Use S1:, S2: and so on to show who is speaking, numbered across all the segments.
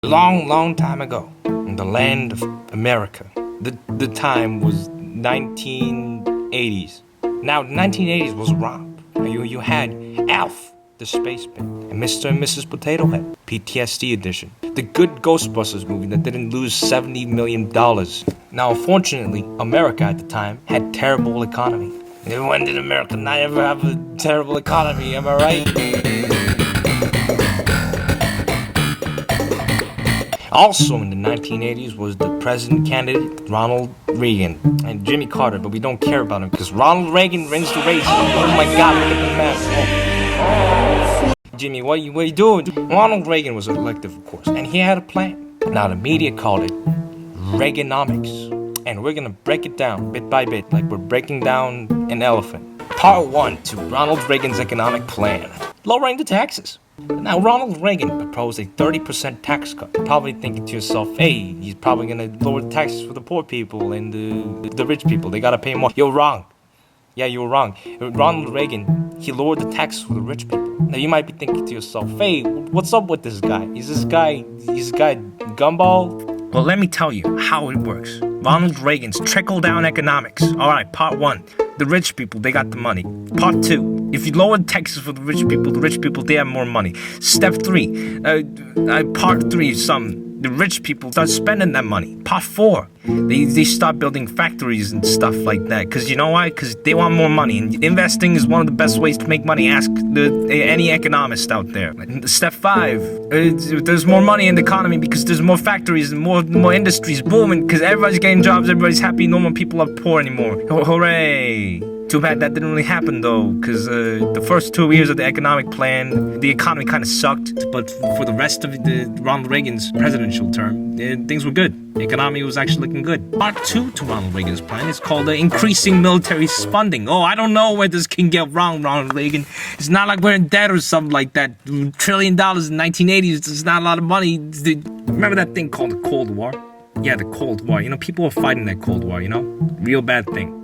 S1: Long, long time ago, in the land of America, the time was 1980s. Now, 1980s was wrong. You had Alf, the spaceman, and Mr. and Mrs. Potato Head, PTSD edition. The good Ghostbusters movie that didn't lose $70 million. Now, unfortunately, America at the time had terrible economy. And when did America not ever have a terrible economy, am I right? Also in the 1980s was the president candidate Ronald Reagan and Jimmy Carter, but we don't care about him because Ronald Reagan wins the race. Oh my God, look at the mess. Oh. Jimmy, what are you doing? Ronald Reagan was elected, of course, and he had a plan. Now the media called it Reaganomics, and we're gonna break it down bit by bit, like we're breaking down an elephant. Part 1 to Ronald Reagan's economic plan: lowering the taxes. Now, Ronald Reagan proposed a 30% tax cut. You're probably thinking to yourself, hey, he's probably going to lower the taxes for the poor people and the rich people. They got to pay more. You're wrong. Yeah, you were wrong. Ronald Reagan, he lowered the taxes for the rich people. Now, you might be thinking to yourself, hey, what's up with this guy? Is this guy gumball? Well, let me tell you how it works. Ronald Reagan's trickle-down economics. All right, part 1. The rich people, they got the money. Part 2, if you lower the taxes for the rich people, they have more money. Step 3, part 3, the rich people start spending that money. Part 4, they start building factories and stuff like that. Because you know why? Because they want more money. And investing is one of the best ways to make money. Ask any economist out there. Step 5, there's more money in the economy because there's more factories and more industries booming. Because everybody's getting jobs, everybody's happy, no more people are poor anymore. Hooray! Too bad that didn't really happen though, because the first 2 years of the economic plan, the economy kind of sucked. But for the rest of Ronald Reagan's presidential term, things were good. The economy was actually looking good. Part 2 to Ronald Reagan's plan is called increasing military spending. Oh, I don't know where this can get wrong, Ronald Reagan. It's not like we're in debt or something like that. $1 trillion in 1980s is not a lot of money. Remember that thing called the Cold War? Yeah, the Cold War. You know, people were fighting that Cold War, you know? Real bad thing.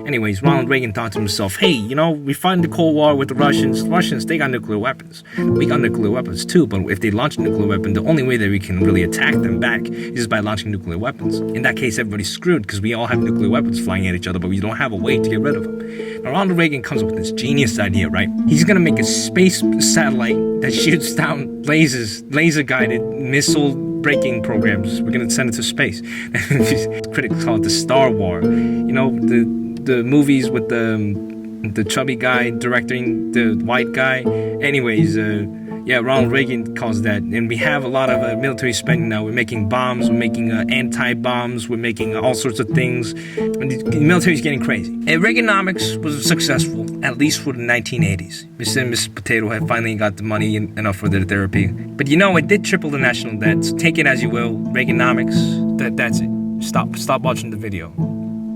S1: Anyways, Ronald Reagan thought to himself, hey, you know, we fight in the Cold War with the Russians. The Russians, they got nuclear weapons. We got nuclear weapons too, but if they launch a nuclear weapon, the only way that we can really attack them back is by launching nuclear weapons. In that case, everybody's screwed because we all have nuclear weapons flying at each other, but we don't have a way to get rid of them. Now, Ronald Reagan comes up with this genius idea, right? He's going to make a space satellite that shoots down laser-guided missile breaking programs. We're going to send it to space. Critics call it the Star War. You know, the movies with the chubby guy directing the white guy. Anyways, Ronald Reagan calls that. And we have a lot of military spending now. We're making bombs, we're making anti-bombs, we're making all sorts of things. And the military's getting crazy. And Reaganomics was successful, at least for the 1980s. Mr. and Mrs. Potato Head finally got the money enough for their therapy. But you know, it did triple the national debt. So take it as you will. Reaganomics, that's it. Stop watching the video.